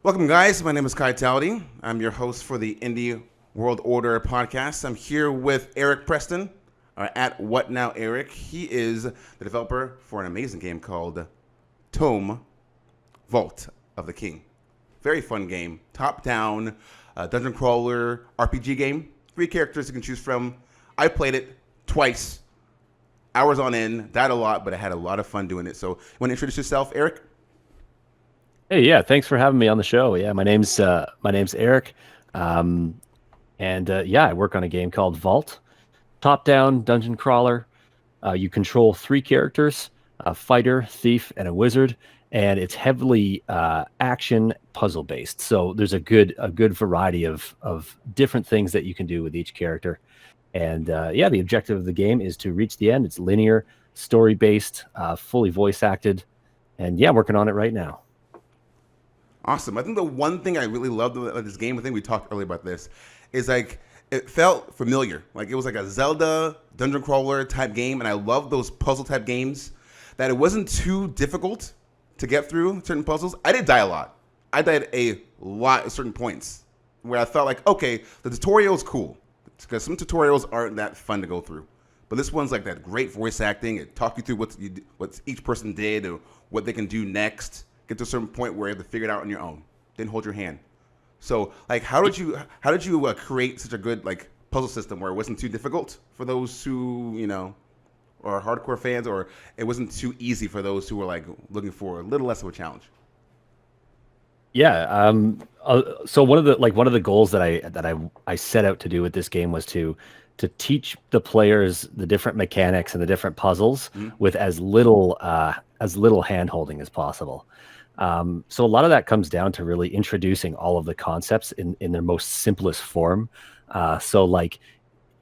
Welcome, guys. My name is Kaitality. I'm your host for the Indie World Order podcast. I'm here with Erich Preston, at What Now Eric. He is the developer for an amazing game called Tome Vault of the King. Very fun game. Top-down, dungeon crawler, RPG game. 3 characters you can choose from. I played it twice, hours on end. Died a lot, but I had a lot of fun doing it. So, you want to introduce yourself, Eric? Hey, yeah, thanks for having me on the show. Yeah, my name's Eric, I work on a game called Vault, top-down dungeon crawler. You control 3 characters: a fighter, thief, and a wizard, and it's heavily action puzzle based. So there's a good variety of different things that you can do with each character. And the objective of the game is to reach the end. It's linear, story based, fully voice acted, and yeah, I'm working on it right now. Awesome. I think the one thing I really loved about this game, I think we talked earlier about this, is like it felt familiar. Like it was like a Zelda dungeon crawler type game, and I love those puzzle type games that it wasn't too difficult to get through certain puzzles. I did die a lot. I died a lot at certain points where I felt like, okay, the tutorial is cool because some tutorials aren't that fun to go through. But this one's like that great voice acting. It talked you through what each person did or what they can do next. Get to a certain point where you have to figure it out on your own. Didn't hold your hand. So, like, how did you create such a good like puzzle system where it wasn't too difficult for those who are hardcore fans, or it wasn't too easy for those who were like looking for a little less of a challenge? Yeah. So one of the goals that I set out to do with this game was to teach the players the different mechanics and the different puzzles with as little hand holding as possible. So a lot of that comes down to really introducing all of the concepts in their most simplest form. So like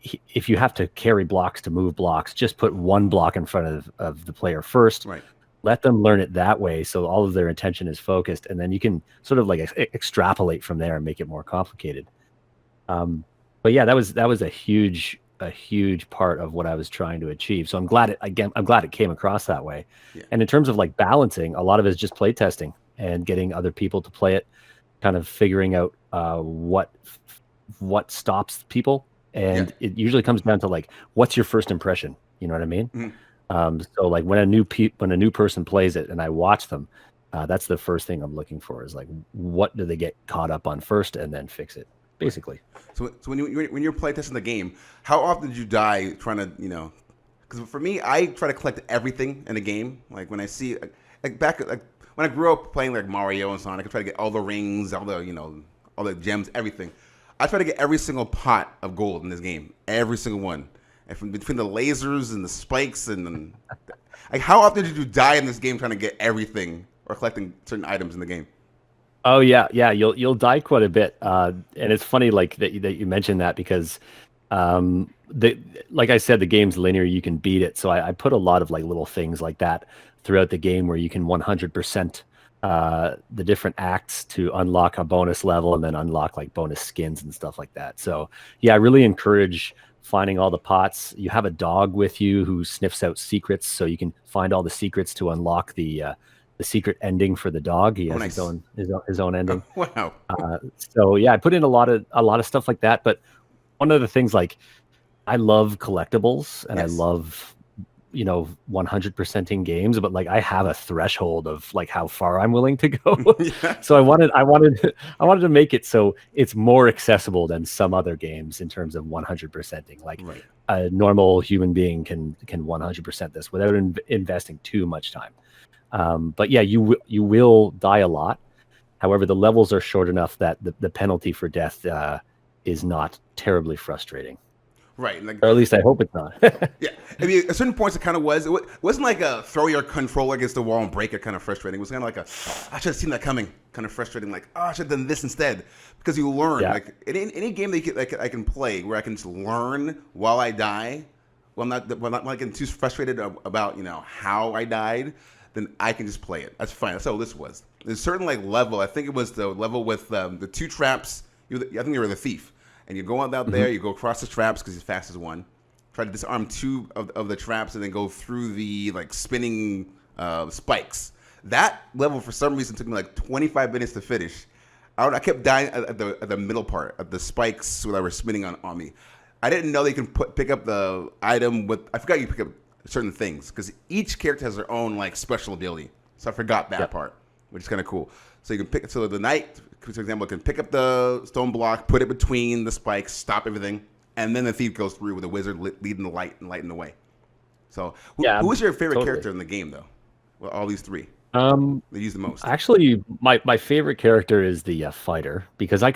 if you have to carry blocks to move blocks, just put one block in front of the player first. Right. Let them learn it that way, so all of their attention is focused, and then you can sort of like extrapolate from there and make it more complicated. But yeah, that was a huge part of what I was trying to achieve. So I'm glad it came across that way. Yeah. And in terms of like balancing, a lot of it is just play testing and getting other people to play it, kind of figuring out what stops people. And Yeah. it usually comes down to like, what's your first impression? You know what I mean? Mhm. So like when a new person plays it and I watch them, that's the first thing I'm looking for is like, what do they get caught up on first, and then fix it, basically. So when you're playtesting the game, how often did you die trying to Because for me, I try to collect everything in the game. Like when I see like when I grew up playing like Mario and Sonic, I try to get all the rings, all the all the gems, everything. I try to get every single pot of gold in this game, every single one. And from between the lasers and the spikes and like, how often did you die in this game trying to get everything or collecting certain items in the game? Oh yeah. You'll die quite a bit, and it's funny like that you mentioned that because, like I said, the game's linear. You can beat it, so I put a lot of like little things like that throughout the game where you can 100% the different acts to unlock a bonus level and then unlock like bonus skins and stuff like that. So yeah, I really encourage finding all the pots. You have a dog with you who sniffs out secrets, so you can find all the secrets to unlock the secret ending for the dog. He Oh, has nice. his own ending. Wow. So yeah, I put in a lot of stuff like that. But one of the things, like, I love collectibles and I Yes. love 100%ing games, but like I have a threshold of like how far I'm willing to go. Yeah. So I wanted to make it so it's more accessible than some other games in terms of 100%ing. Like Right. a normal human being can 100% this without investing too much time. But yeah, you will die a lot. However, the levels are short enough that the penalty for death is not terribly frustrating, Right. Like, or at least I hope it's not. yeah. I mean, at certain points, it kind of was. Wasn't like a throw your controller against the wall and break it kind of frustrating. It was kind of like I should have seen that coming kind of frustrating. Like, oh, I should have done this instead. Because you learn. Yeah. Like, in any game I can play where I can just learn while I die, well, not getting too frustrated about, how I died, then I can just play it. That's fine. That's how this was. There's a certain like level. I think it was the level with the 2 traps. I think you were the thief. And you go out there, you go across the traps because he's fast as one. Try to disarm 2 of the traps and then go through the like spinning spikes. That level for some reason took me like 25 minutes to finish. I kept dying at the middle part of the spikes that were spinning on me. I didn't know they can pick up the item with. I forgot you pick up certain things because each character has their own like special ability. So I forgot that part, which is kind of cool. So you can pick. So the knight, for example, can pick up the stone block, put it between the spikes, stop everything, and then the thief goes through with the wizard leading the light and lighting the way. So who was your favorite character in the game though? Well, all these three. They use the most. Actually, my favorite character is the fighter because I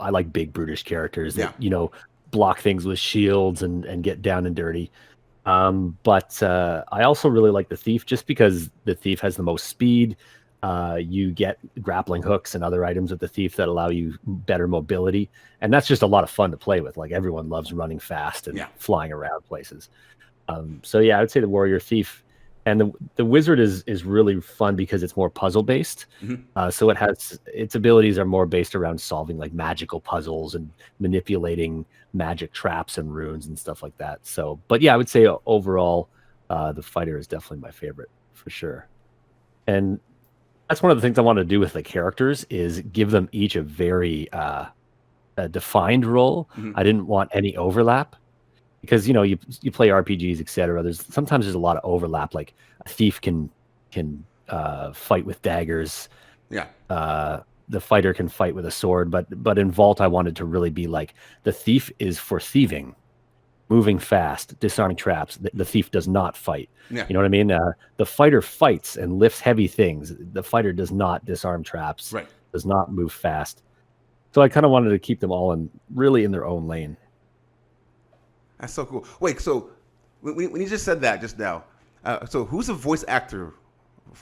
like big brutish characters that block things with shields and get down and dirty. But I also really like the thief just because the thief has the most speed. You get grappling hooks and other items with the thief that allow you better mobility, and that's just a lot of fun to play with. Like everyone loves running fast and flying around places. So yeah, I would say the warrior thief. And the wizard is really fun because it's more puzzle based. So it has its abilities are more based around solving like magical puzzles and manipulating magic traps and runes and stuff like that. So, but yeah, I would say overall, the fighter is definitely my favorite for sure. And that's one of the things I want to do with the characters is give them each a very defined role. I didn't want any overlap. Because you play RPGs, etc. Sometimes there's a lot of overlap. Like a thief can fight with daggers. Yeah. The fighter can fight with a sword. But in Vault, I wanted to really be like the thief is for thieving, moving fast, disarming traps. The thief does not fight. Yeah. You know what I mean? The fighter fights and lifts heavy things. The fighter does not disarm traps. Right. Does not move fast. So I kind of wanted to keep them all really in their own lane. That's so cool. Wait, so when you just said that just now, so who's the voice actor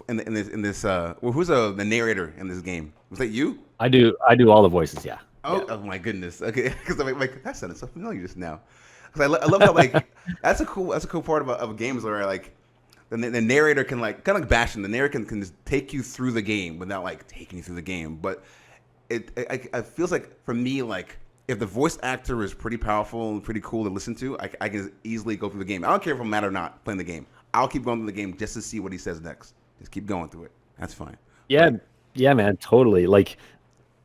in this? Who's the narrator in this game? Was that you? I do all the voices. Yeah. Oh my goodness. Okay, because I'm like that sounded so familiar just now. Because I love how like that's a cool part of games where like the narrator can like kind of like Bastion. The narrator can just take you through the game without like taking you through the game, but it feels like for me like. If the voice actor is pretty powerful and pretty cool to listen to, I can easily go through the game. I don't care if I'm mad or not playing the game. I'll keep going through the game just to see what he says next. Just keep going through it. That's fine. Yeah, yeah, man, totally. Like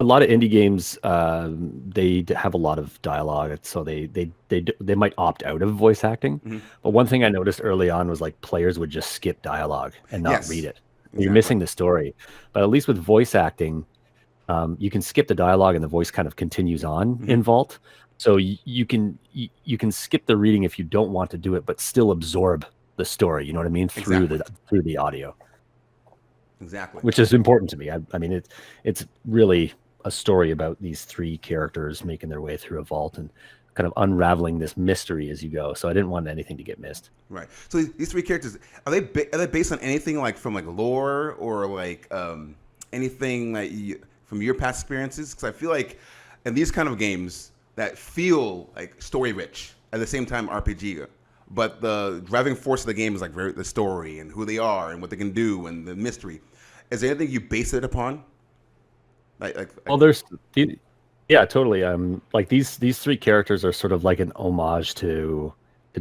a lot of indie games, they have a lot of dialogue, so they might opt out of voice acting. But one thing I noticed early on was like players would just skip dialogue and not read it. Exactly. You're missing the story. But at least with voice acting. You can skip the dialogue and the voice kind of continues on in Vault. So you can skip the reading if you don't want to do it, but still absorb the story. You know what I mean? Through the audio. Exactly. Which is important to me. I mean, it's really a story about these three characters making their way through a vault and kind of unraveling this mystery as you go. So I didn't want anything to get missed. Right. So these three characters, are they based on anything like from like lore or like anything like from your past experiences? Because I feel like in these kind of games that feel like story rich at the same time RPG, but the driving force of the game is like the story and who they are and what they can do and the mystery. Is there anything you base it upon? Well, yeah, totally. Like these three characters are sort of like an homage to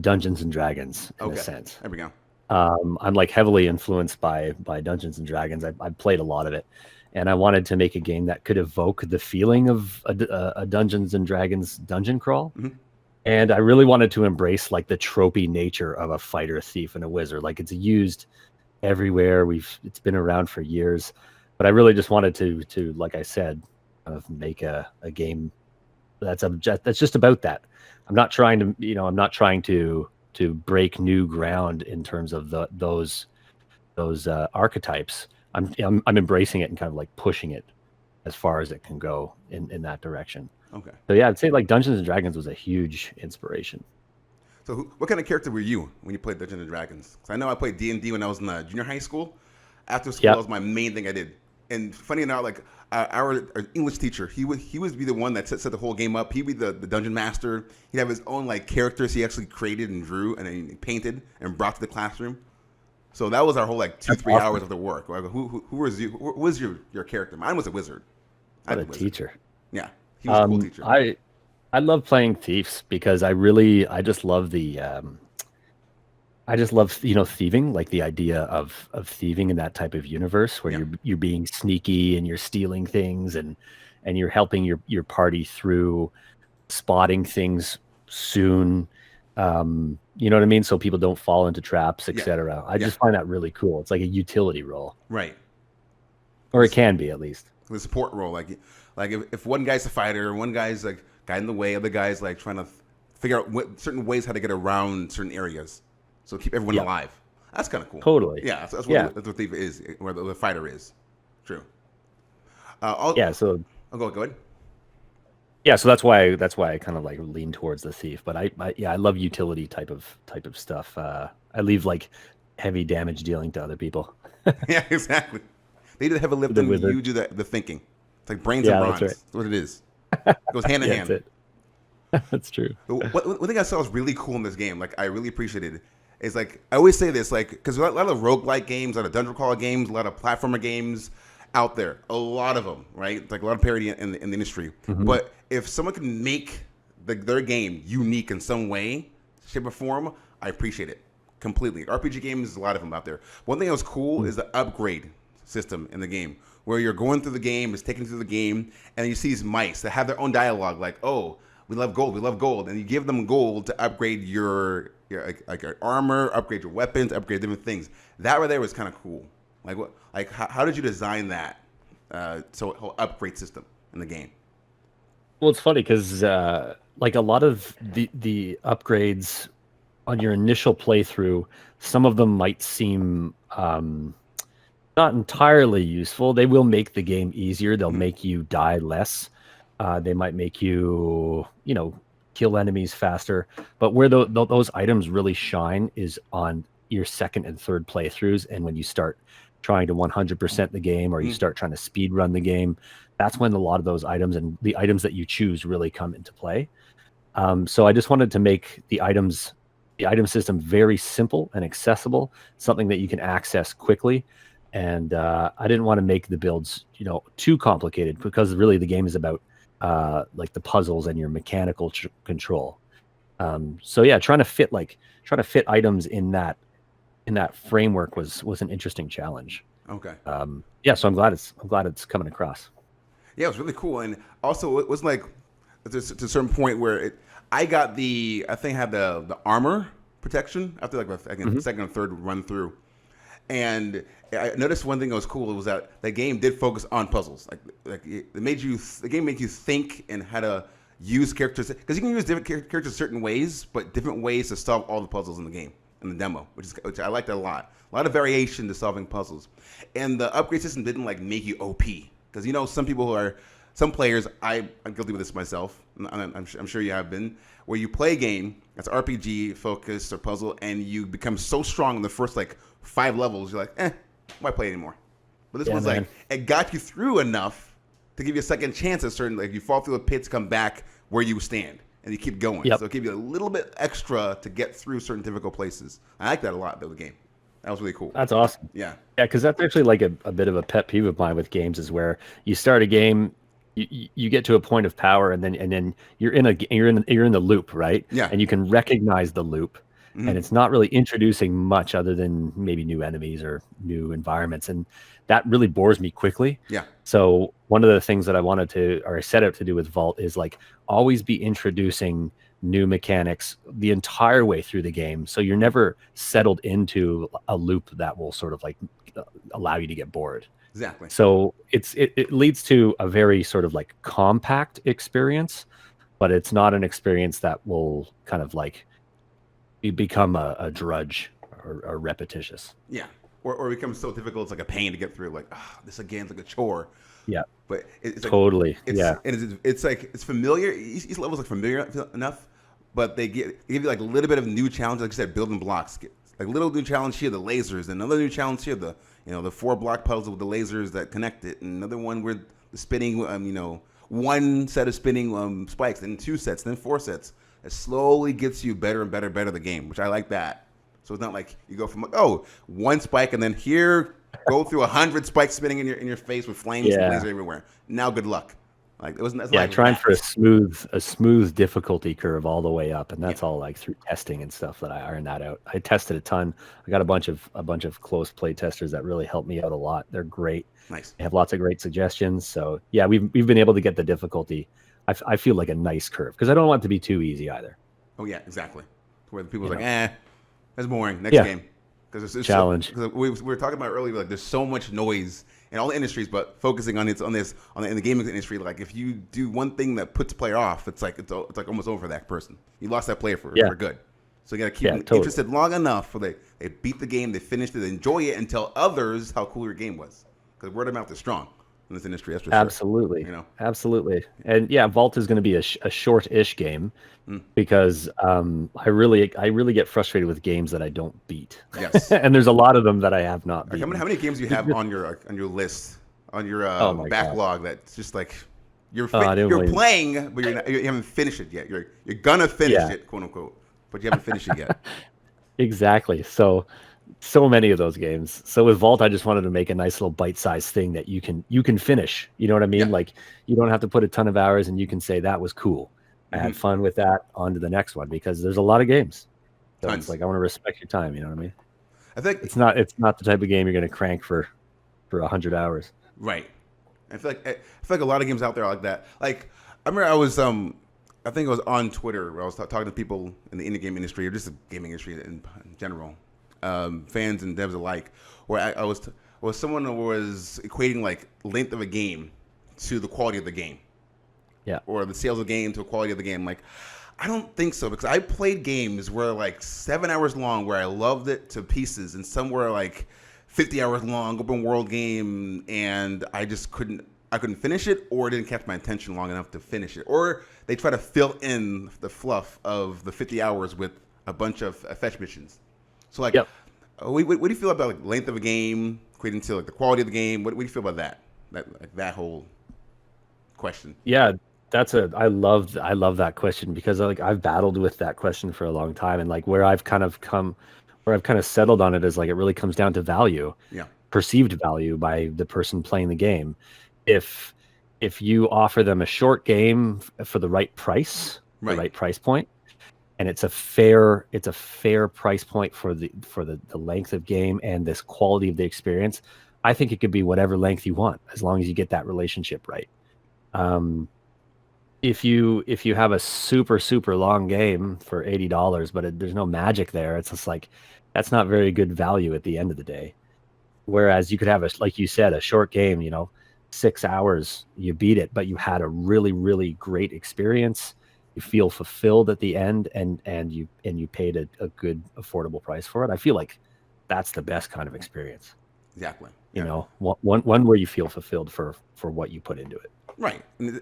Dungeons and Dragons in a sense. There we go. I'm like heavily influenced by Dungeons and Dragons. I've played a lot of it. And I wanted to make a game that could evoke the feeling of a Dungeons and Dragons dungeon crawl. And I really wanted to embrace like the tropey nature of a fighter, thief, and a wizard. Like it's used everywhere. It's been around for years. But I really just wanted to like I said, kind of make a game that's just about that. I'm not trying to break new ground in terms of those archetypes. I'm embracing it and kind of like pushing it as far as it can go in that direction. Okay. So yeah, I'd say like Dungeons and Dragons was a huge inspiration. So what kind of character were you when you played Dungeons and Dragons? Because I know I played D&D when I was in junior high school. After school, that was my main thing I did. And funny enough, like our English teacher, he would be the one that set the whole game up. He'd be the dungeon master. He'd have his own like characters he actually created and drew and then he painted and brought to the classroom. So that was our whole like 2-3 hours of the work. Like, who was you? Who was your character? Mine was a wizard. What a teacher. Yeah, he was a cool teacher. I love playing thieves because I just love the I just love, thieving, like the idea of thieving in that type of universe where Yeah, you're being sneaky and you're stealing things and you're helping your party through spotting things soon. You know what I mean? So people don't fall into traps, yeah, etc. I yeah. just find that really cool. It's like a utility role, Right. or it can be at least. The support role, like if one guy's a fighter, one guy's like guy in the way, other guy's like trying to figure out certain ways how to get around certain areas, so keep everyone Yeah, alive. That's kind of cool. totally. Yeah, Yeah, that's what thief is, where the fighter is. True. yeah. I'll go ahead. So that's why I kind of like lean towards the thief. But I love utility type of stuff. I leave like heavy damage dealing to other people. Yeah, exactly. They do the heavy The lifting. wizard. You do the thinking. It's like brains and Yeah, that's bronze. right. That's what it is. It goes hand in Yeah, hand. that's it. That's true. But one thing I saw was really cool in this game, like I really appreciated it, is like I always say this, like because a lot of roguelike games, a lot of dungeon crawler games, a lot of platformer games out there, a lot of them, right? It's like a lot of parody in the industry. Hmm. But if someone can make their game unique in some way, shape, or form, I appreciate it completely. RPG games, a lot of them out there. One thing that was cool is the upgrade system in the game, where you're going through the game, it's taking you through the game, and you see these mice that have their own dialogue, like, "Oh, we love gold," and you give them gold to upgrade your like your armor, upgrade your weapons, upgrade different things. That right there was kind of cool. Like what? Like how did you design that? So whole upgrade system in the game. Well, it's funny because like a lot of the upgrades on your initial playthrough, some of them might seem not entirely useful. They will make the game easier. They'll Mhm. make you die less. They might make you, kill enemies faster. But where those items really shine is on your second and third playthroughs, and when you start trying to 100% the game, or you Mhm. start trying to speed run the game, that's when a lot of those items and the items that you choose really come into play. So I just wanted to make the item system very simple and accessible, something that you can access quickly. And I didn't want to make the builds, too complicated because really the game is about like the puzzles and your mechanical control. So yeah, trying to fit items in that framework was an interesting challenge. Okay. Yeah, so I'm glad it's coming across. Yeah, it was really cool, and also it was like to a certain point where I got I think I had the armor protection after like the Hmm. second or third run through, and I noticed one thing that was cool was that the game did focus on puzzles. Like the game made you think and how to use characters because you can use different characters certain ways, but different ways to solve all the puzzles in the game in the demo, which I liked a lot. A lot of variation to solving puzzles, and the upgrade system didn't like make you OP because some players. I'm guilty with this myself. I'm sure you have been where you play a game that's RPG focused or puzzle, and you become so strong in the first like 5 levels, you're like, why play anymore? But this Yeah, one's like man. it got you through enough to give you a second chance at certain like you fall through the pits, come back where you stand, and you keep going. Yep. So it gives you a little bit extra to get through certain difficult places. I like that a lot though. The game that was really cool. That's awesome. Yeah. Yeah, because that's actually like a bit of a pet peeve of mine with games is where you start a game, you get to a point of power, and then you're in the loop, right? Yeah. And you can recognize the loop, Hmm. and it's not really introducing much other than maybe new enemies or new environments, and that really bores me quickly. Yeah. So one of the things that I set out to do with Vault is like always be introducing new mechanics the entire way through the game, so you're never settled into a loop that will sort of like allow you to get bored. Exactly. So it leads to a very sort of like compact experience, but it's not an experience that will kind of like become a drudge or repetitious. Yeah. Or it becomes so difficult, it's like a pain to get through. Like, this again's like a chore. Yeah, But it's like totally. Yeah. it's like it's familiar. Each level's like familiar enough, but they give you like a little bit of new challenge. Like you said, building blocks. Like little new challenge here, the lasers, and another new challenge here, the 4 block puzzle with the lasers that connect it, and another one where the spinning, one set of spinning spikes, then 2 sets, then 4 sets. It slowly gets you better and better the game, which I like that. So it's not like you go from like, 1 spike and then here go through 100 spikes spinning in your face with flames and Yeah. laser everywhere. Now good luck. Like it wasn't. That's Yeah, not like trying for that. a smooth difficulty curve all the way up, and Yeah, that's all like through testing and stuff that I ironed that out. I tested a ton. I got a bunch of close play testers that really helped me out a lot. They're great. nice. They have lots of great suggestions. So yeah, we've been able to get the difficulty. I feel like a nice curve because I don't want it to be too easy either. Oh yeah, exactly. Where the people's You like, know, that's boring. Next yeah, game. Because challenge. we were talking about earlier, like there's so much noise in all the industries, but focusing on in the gaming industry, like if you do one thing that puts a player off, it's like almost over for that person. You lost that player Yeah, for good. So you got to keep yeah, them totally. interested long enough for they beat the game, they finished it, they enjoy it, and tell others how cool your game was. Because word of mouth is strong in this industry, that's for sure. Absolutely, You know. absolutely. And yeah, Vault is going to be a short-ish game Mm. because I really get frustrated with games that I don't beat, Yes. and there's a lot of them that I have not Like beaten. how many games do you have on your list on your Oh my god! backlog that's just like I don't you're even. playing but you haven't finished it yet. You're gonna finish Yeah, it, quote unquote, but you haven't finished it yet. exactly. So many of those games. So with Vault, I just wanted to make a nice little bite-sized thing that you can finish. You know what I Yeah. mean? Like you don't have to put a ton of hours, and you can say that was cool. I had Hmm. fun with that. On to the next one because there's a lot of games. So it's Tons. like I want to respect your time. You know what I mean? I think It's not the type of game you're going to crank for 100 hours. right. I feel like a lot of games out there are like that. Like I remember I think it was on Twitter where I was talking to people in the indie game industry or just the gaming industry in general, fans and devs alike, where someone was equating like length of a game to the quality of the game, Yeah. or the sales of the game to the quality of the game. Like, I don't think so because I played games where like 7 hours long where I loved it to pieces, and some were like 50 hours long open world game, and I couldn't finish it, or it didn't catch my attention long enough to finish it, or they try to fill in the fluff of the 50 hours with a bunch of fetch missions. So like, Yep. what do you feel about like length of a game equating to like the quality of the game? What do you feel about that? That whole question. Yeah, I love that question because like I've battled with that question for a long time, and like where I've kind of settled on it is like it really comes down to value, Yeah. perceived value by the person playing the game. If if you offer them a short game for the Right. right price point, and it's a fair price point for the length of game and this quality of the experience, I think it could be whatever length you want as long as you get that relationship right. Um, if you have a super long game for $80, but there's no magic there, it's just like that's not very good value at the end of the day. Whereas you could have like you said, a short game, 6 hours, you beat it, but you had a really great experience. You feel fulfilled at the end, and you paid a good affordable price for it. I feel like that's the best kind of experience. Exactly. You Yeah. know, one where you feel fulfilled for what you put into it. Right. And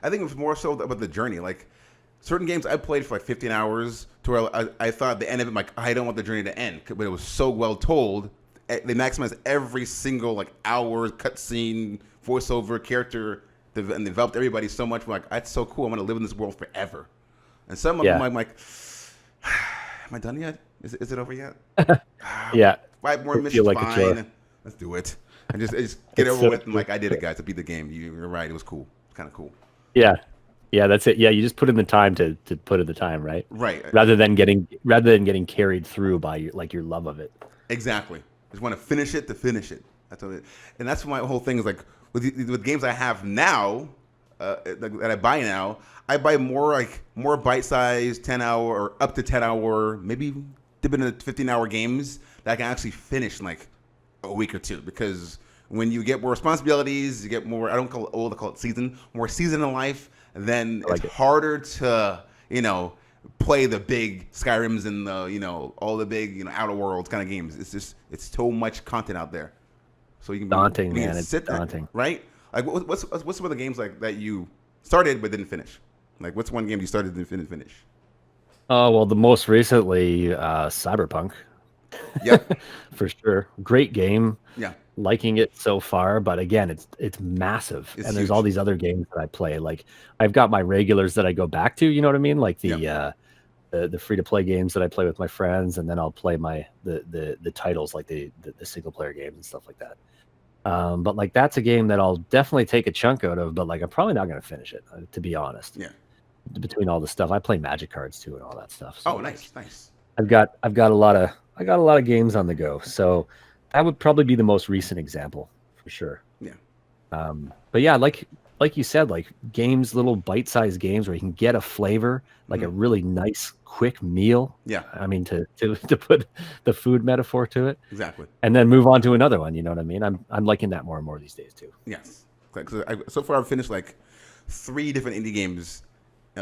I think it was more so about the journey. Like certain games I played for like 15 hours to where I thought at the end of it, like, I don't want the journey to end. But it was so well told. They maximized every single like hour, cutscene, voiceover, character, and developed everybody so much. I'm like, that's so cool. I'm going to live in this world forever. And some of them, Yeah, I'm like, am I done yet? Is it over yet? yeah. 5 more Feel missions, like a chore. fine. Let's do it. And just get It's over so with. And true. like, I did it, guys. I beat the game. You're right. It was cool. It's kind of cool. Yeah, yeah. That's it. Yeah, you just put in the time to put in the time, right? Right. Rather than getting carried through by your love of it. Exactly. Just want to finish it to finish it. That's what it, and that's my whole thing is like with games I have now that I buy now. I buy more bite-sized 10-hour or up to 10-hour, maybe dipping into 15-hour games that I can actually finish in like a week or two. Because when you get more responsibilities, you get more. I don't call it old. I call it season. More season in life. Then I it's like it. harder to play the big Skyrims and the all the big outer worlds kind of games. It's so much content out there, so Daunting, you can man. It's sit there, daunting. right? Like what's some of the games like that you started but didn't finish? Like what's one game you started and didn't finish? Oh well, the most recently, Cyberpunk, Yep. for sure. Great game. Yeah. Liking it so far, but again, it's massive, It's and there's all huge. these other games that I play. Like I've got my regulars that I go back to. You know what I mean? Like Yep. the free to play games that I play with my friends, and then I'll play the titles like the single player games and stuff like that. But like that's a game that I'll definitely take a chunk out of, but like I'm probably not going to finish it, to be honest. Yeah. Between all the stuff, I play Magic cards too and all that stuff. So Oh, like, nice. I've got a lot of games on the go. So that would probably be the most recent example for sure. Yeah. But yeah, like you said, like games, little bite-sized games where you can get a flavor, like a really nice, quick meal. Yeah. I mean, to put the food metaphor to it, Exactly. and then move on to another one. You know what I mean? I'm liking that more and more these days too. Yes. So far, I've finished like 3 different indie games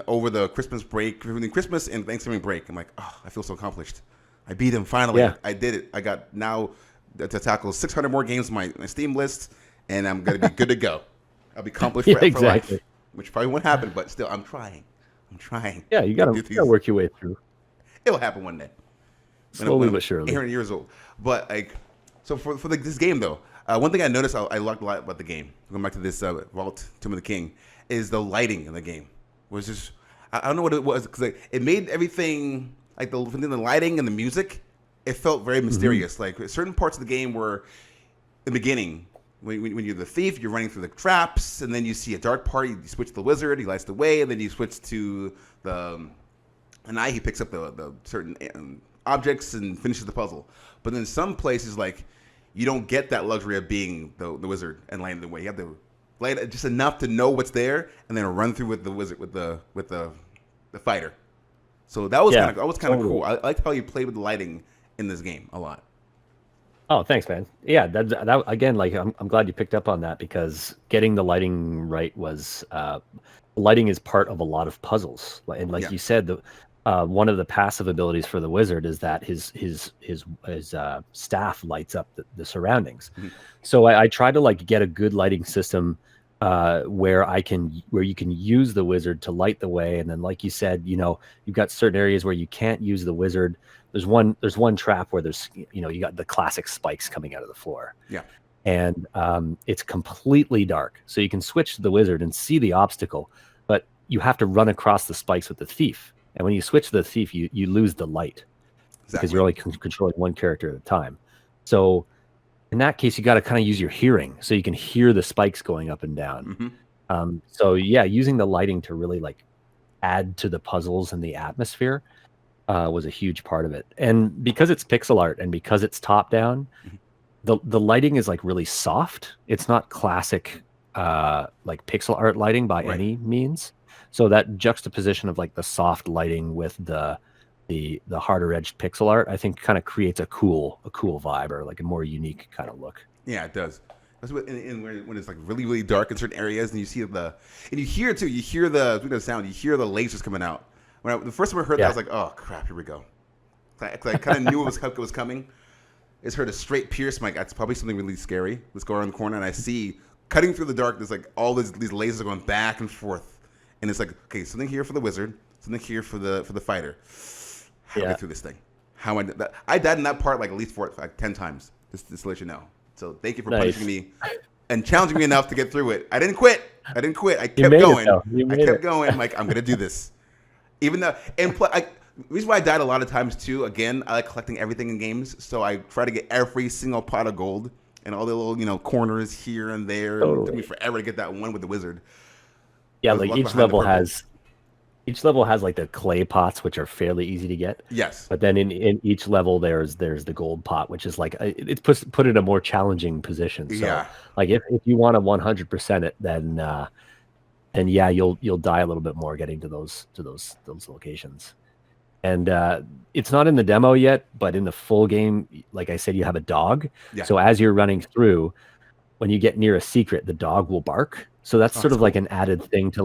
over the Christmas break, between Christmas and Thanksgiving break. I'm like, oh, I feel so accomplished. I beat him finally. Yeah. I did it. I got now to tackle 600 more games on my Steam list, and I'm gonna be good to go. I'll be accomplished for Exactly. life, which probably won't happen, but still, I'm trying. Yeah, you gotta work your way through It'll happen one day. slowly When but I'm surely. 800 years old. But like, so for this game though, one thing I noticed I liked a lot about the game, going back to this Vault Tomb of the King, is the lighting in the game. Was just I don't know what it was, because like, it made everything like the lighting and the music. It felt very mysterious. Like certain parts of the game were in the beginning. When you're the thief, you're running through the traps, and then you see a dark part. You switch to the wizard, he lights the way, and then you switch to the knight. He picks up the certain objects and finishes the puzzle. But then some places, like, you don't get that luxury of being the wizard and lighting the way. You have to light it just enough to know what's there, and then run through with the wizard with the fighter. So that was kind of cool. I liked how you played with the lighting in this game a lot. Oh, thanks, man. Yeah, that again, like I'm glad you picked up on that, because getting the lighting right was lighting is part of a lot of puzzles. And like you said, one of the passive abilities for the wizard is that his staff lights up the surroundings. Mm-hmm. So I try to like get a good lighting system where you can use the wizard to light the way, and then like you said, you've got certain areas where you can't use the wizard. There's one trap where you got the classic spikes coming out of the floor. Yeah. And it's completely dark. So you can switch to the wizard and see the obstacle, but you have to run across the spikes with the thief. And when you switch to the thief, you lose the light. Exactly. Because you're only controlling one character at a time. So in that case, you got to kind of use your hearing, so you can hear the spikes going up and down. Mm-hmm. So yeah, using the lighting to really like add to the puzzles and the atmosphere was a huge part of it. And because it's pixel art and because it's top down, the lighting is like really soft. It's not classic like pixel art lighting by any means. So that juxtaposition of like the soft lighting with the harder edged pixel art, I think kind of creates a cool vibe, or like a more unique kind of look. Yeah, it does. That's when it's like really, really dark in certain areas, and you see and you hear too. You hear the sound. You hear the lasers coming out. The first time I heard that, I was like, oh crap, here we go. I kind of knew it was coming. It's heard a straight pierce. I'm like, that's probably something really scary. Let's go around the corner, and I see cutting through the darkness, like all these lasers are going back and forth, and it's like, okay, something here for the wizard, something here for the fighter. How do I get through this thing? I died in that part like at least 10 times, just to let you know. So thank you for punishing me and challenging me enough to get through it. I didn't quit. I kept going. I kept going. I'm like, I'm gonna do this. Even though, the reason why I died a lot of times too, again, I like collecting everything in games, so I try to get every single pot of gold and all the little, corners here and there. Totally. It took me forever to get that one with the wizard. Yeah, like each level has like the clay pots, which are fairly easy to get. Yes. But then in each level, there's the gold pot, which is like it's put in a more challenging position. So like if you want to 100% it, then yeah, you'll die a little bit more getting to those locations. And it's not in the demo yet, but in the full game, like I said, you have a dog. Yeah. So as you're running through, when you get near a secret, the dog will bark. So that's sort of like an added thing to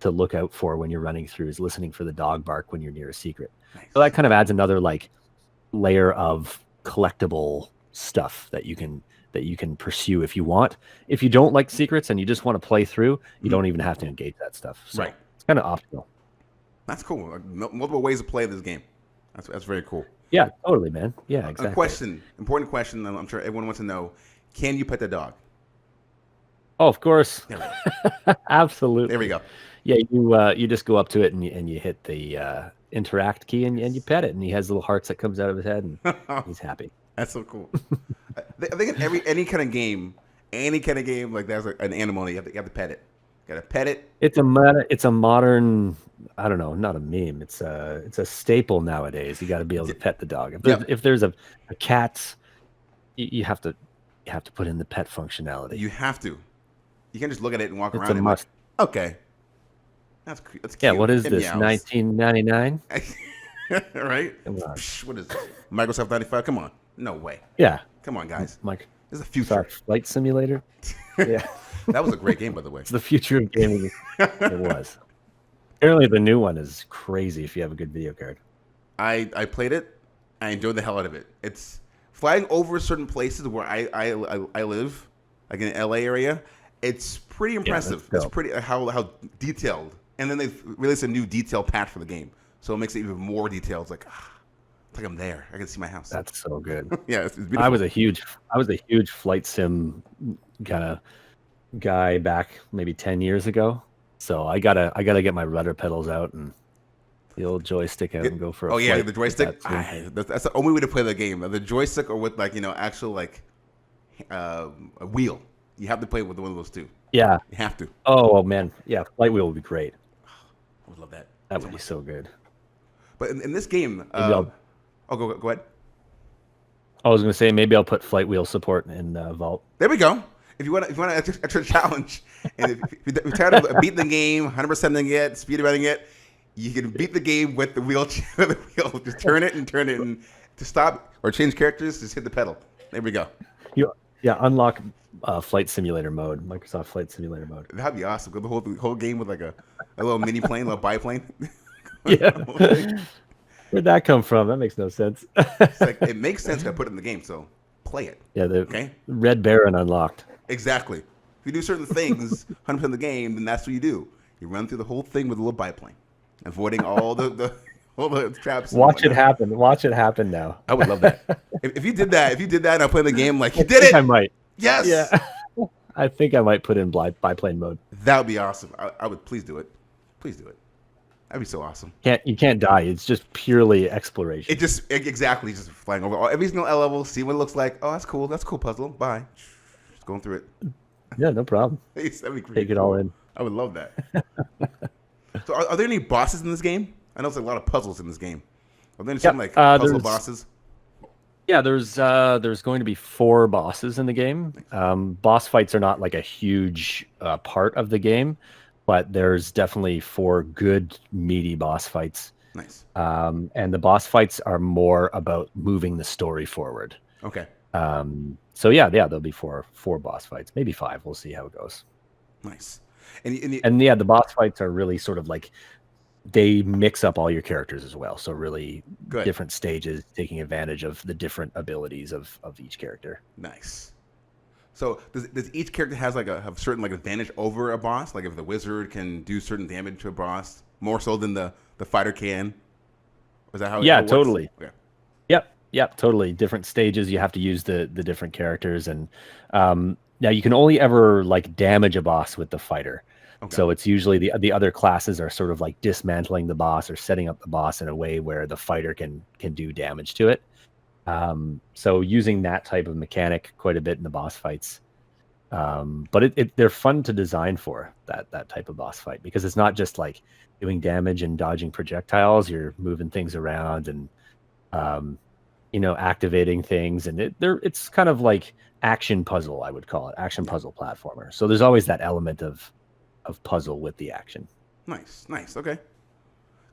look out for when you're running through, is listening for the dog bark when you're near a secret. Nice. So that kind of adds another like layer of collectible stuff that you can pursue if you want. If you don't like secrets and you just want to play through, you don't even have to engage that stuff. So it's kind of optional. That's cool. Like, multiple ways to play this game. That's very cool. Yeah, totally, man. Yeah, exactly. Important question. I'm sure everyone wants to know: can you pet the dog? Oh, of course. Absolutely. There we go. Yeah, you just go up to it and you hit the interact key and you pet it, and he has little hearts that comes out of his head, and he's happy. That's so cool. I think in any kind of game, Any kind of game like that's like an animal, you have to pet it. You gotta pet it. It's a modern, I don't know, not a meme. It's a staple nowadays. You got to be able to pet the dog. Yep. If there's a cat, you have to put in the pet functionality. You have to. You can't just look at it and walk It's around a and must. like, okay, that's Yeah, cute. what is It this? meows. 1999? Right? Come on. What is this? Microsoft 95? Come on. No way. Yeah, Come on, guys. Mike. This is the Sorry, future. Flight Simulator. Yeah, That was a great game, by the way. it's the future of gaming. It was. Apparently, the new one is crazy if you have a good video card. I played it. I enjoyed the hell out of it. It's flying over certain places where I live, like in the LA area. It's pretty impressive. that's It's pretty how detailed. And then they've released a new detail patch for the game, so it makes it even more detailed. It's like I'm there. I can see my house. That's so good. Yeah, it's beautiful. I was a huge flight sim kind of guy back maybe 10 years ago. So I gotta get my rudder pedals out and the old joystick out and go for a Oh yeah, flight the joystick. with that. That's the only way to play the game. The joystick or with actual a wheel. You have to play with one of those two. Yeah. You have to. Oh man. Yeah. Flight wheel would be great. I would love that. That would be so good. But in this game, Maybe go ahead. I was gonna say maybe I'll put flight wheel support in Vault. There we go. If you want an extra challenge, and if you're tired of beating the game, 100%ing it, speedrunning it, you can beat the game with the wheel. Just turn it, and to stop or change characters. Just hit the pedal. There we go. Unlock flight simulator mode, Microsoft Flight Simulator mode. That'd be awesome. Go the whole game with like a little mini plane, a little biplane. Yeah. Where'd that come from? That makes no sense. It's like it makes sense. I put it in the game, so play it. Yeah, the Okay. Red Baron unlocked. Exactly. If you do certain things 100% of the game, then that's what you do. You run through the whole thing with a little biplane, avoiding all the traps. Watch it happen. Watch it happen now. I would love that. If you did that, and I play the game like you did it. I might. Yes. Yeah. I think I might put in biplane mode. That would be awesome. I would please do it. Please do it. That'd be so awesome. You can't die. It's just purely exploration. Exactly just flying over every single level, see what it looks like. Oh, that's cool. That's a cool puzzle. Bye. Just going through it. Yeah, no problem. That'd be Take it all in. I would love that. So, are there any bosses in this game? I know there's a lot of puzzles in this game. Are there some puzzle bosses? Yeah, there's going to be 4 bosses in the game. Boss fights are not like a huge part of the game, but there's definitely 4 good meaty boss fights. Nice. And the boss fights are more about moving the story forward. Okay. So yeah, there'll be four boss fights, maybe 5. We'll see how it goes. Nice. And yeah, the boss fights are really sort of like they mix up all your characters as well. So really Good. Different stages, taking advantage of the different abilities of each character. Nice. So does each character have certain advantage over a boss? Like if the wizard can do certain damage to a boss more so than the fighter can? Is that how? Yeah, how it works? totally. Okay. Yep, totally. Different stages, you have to use the different characters, and now you can only ever damage a boss with the fighter. Okay. So it's usually the other classes are sort of like dismantling the boss or setting up the boss in a way where the fighter can do damage to it. So using that type of mechanic quite a bit in the boss fights. But they're fun to design for that type of boss fight because it's not just like doing damage and dodging projectiles. You're moving things around and activating things, and it's kind of like action puzzle, I would call it, action puzzle platformer. So there's always that element of puzzle with the action. Nice. Okay.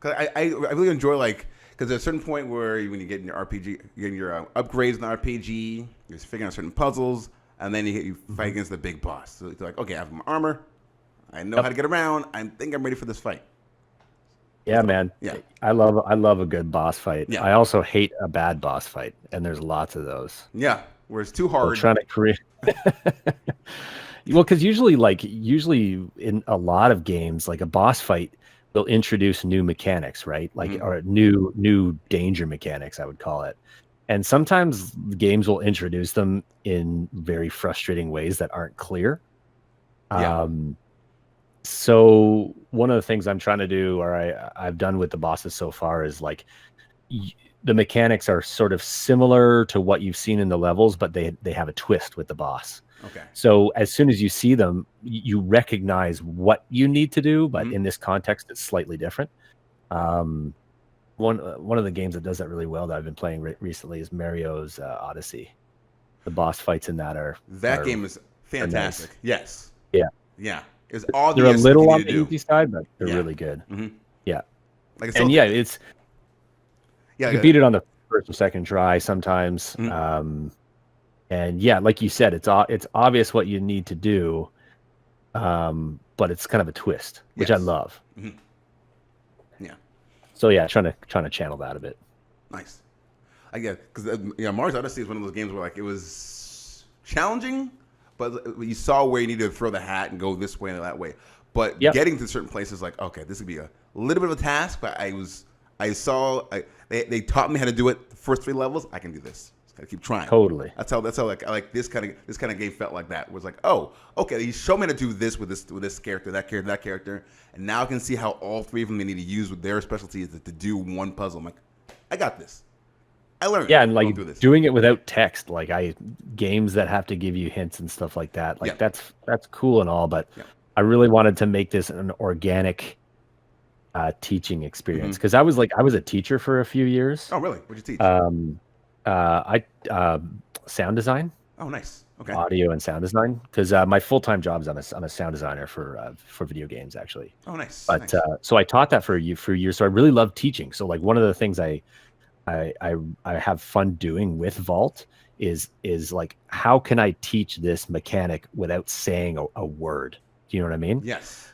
Because I really enjoy because there's a certain point where when you get in your RPG, you're getting your upgrades in the RPG, you're figuring out certain puzzles, and then you fight against the big boss. So it's like, okay, I have my armor, I know how to get around. I think I'm ready for this fight. Yeah, man. Yeah. I love a good boss fight. Yeah. I also hate a bad boss fight, and there's lots of those. Yeah, where it's too hard. We're trying to create. Well, because usually in a lot of games, like a boss fight will introduce new mechanics, right? Or new danger mechanics, I would call it. And sometimes games will introduce them in very frustrating ways that aren't clear. Yeah. So one of the things I'm trying to do, or I've done with the bosses so far, is the mechanics are sort of similar to what you've seen in the levels, but they have a twist with the boss. Okay. So as soon as you see them, you recognize what you need to do, but Mhm. in this context, it's slightly different. Um, one of the games that does that really well that I've been playing recently is Mario's Odyssey. The boss fights in that That game is are nice. fantastic. Yes. Yeah, Yeah. It's all they're the a yes stuff you little need on to the do. easy side, but they're Yeah. really good. hmm Yeah, Like it's so and yeah, it's yeah. you can beat it on the first or second try sometimes. Mhm. And yeah, like you said, it's obvious what you need to do, but it's kind of a twist, which I Yes. love. hmm Yeah. So yeah, trying to channel that a bit. Nice. I get because Mario's Odyssey is one of those games where like it was challenging, but you saw where you needed to throw the hat and go this way and that way. But Yep. getting to certain places, like okay, this would be a little bit of a task. But they taught me how to do it. The first 3 levels, I can do this. Just gotta keep trying. Totally. That's how like I like this kind of game felt like that. It was like, oh, okay, he showed me how to do this with this character, that character, and now I can see how all 3 of them they need to use with their specialties to do one puzzle. I'm like, I got this. I learned. Yeah, and going like through this. doing it without text, like games that have to give you hints and stuff like that. Like Yeah. that's cool and all, but Yeah. I really wanted to make this an organic teaching experience Mhm. because I was a teacher for a few years. Oh, really? What'd you teach? I sound design, Oh, nice. Okay. audio and sound design, because my full time job is I'm a sound designer for video games actually. Oh, nice. But Nice. so I taught that for years. So I really love teaching. So like one of the things I have fun doing with Vault is like how can I teach this mechanic without saying a word? Do you know what I mean? Yes.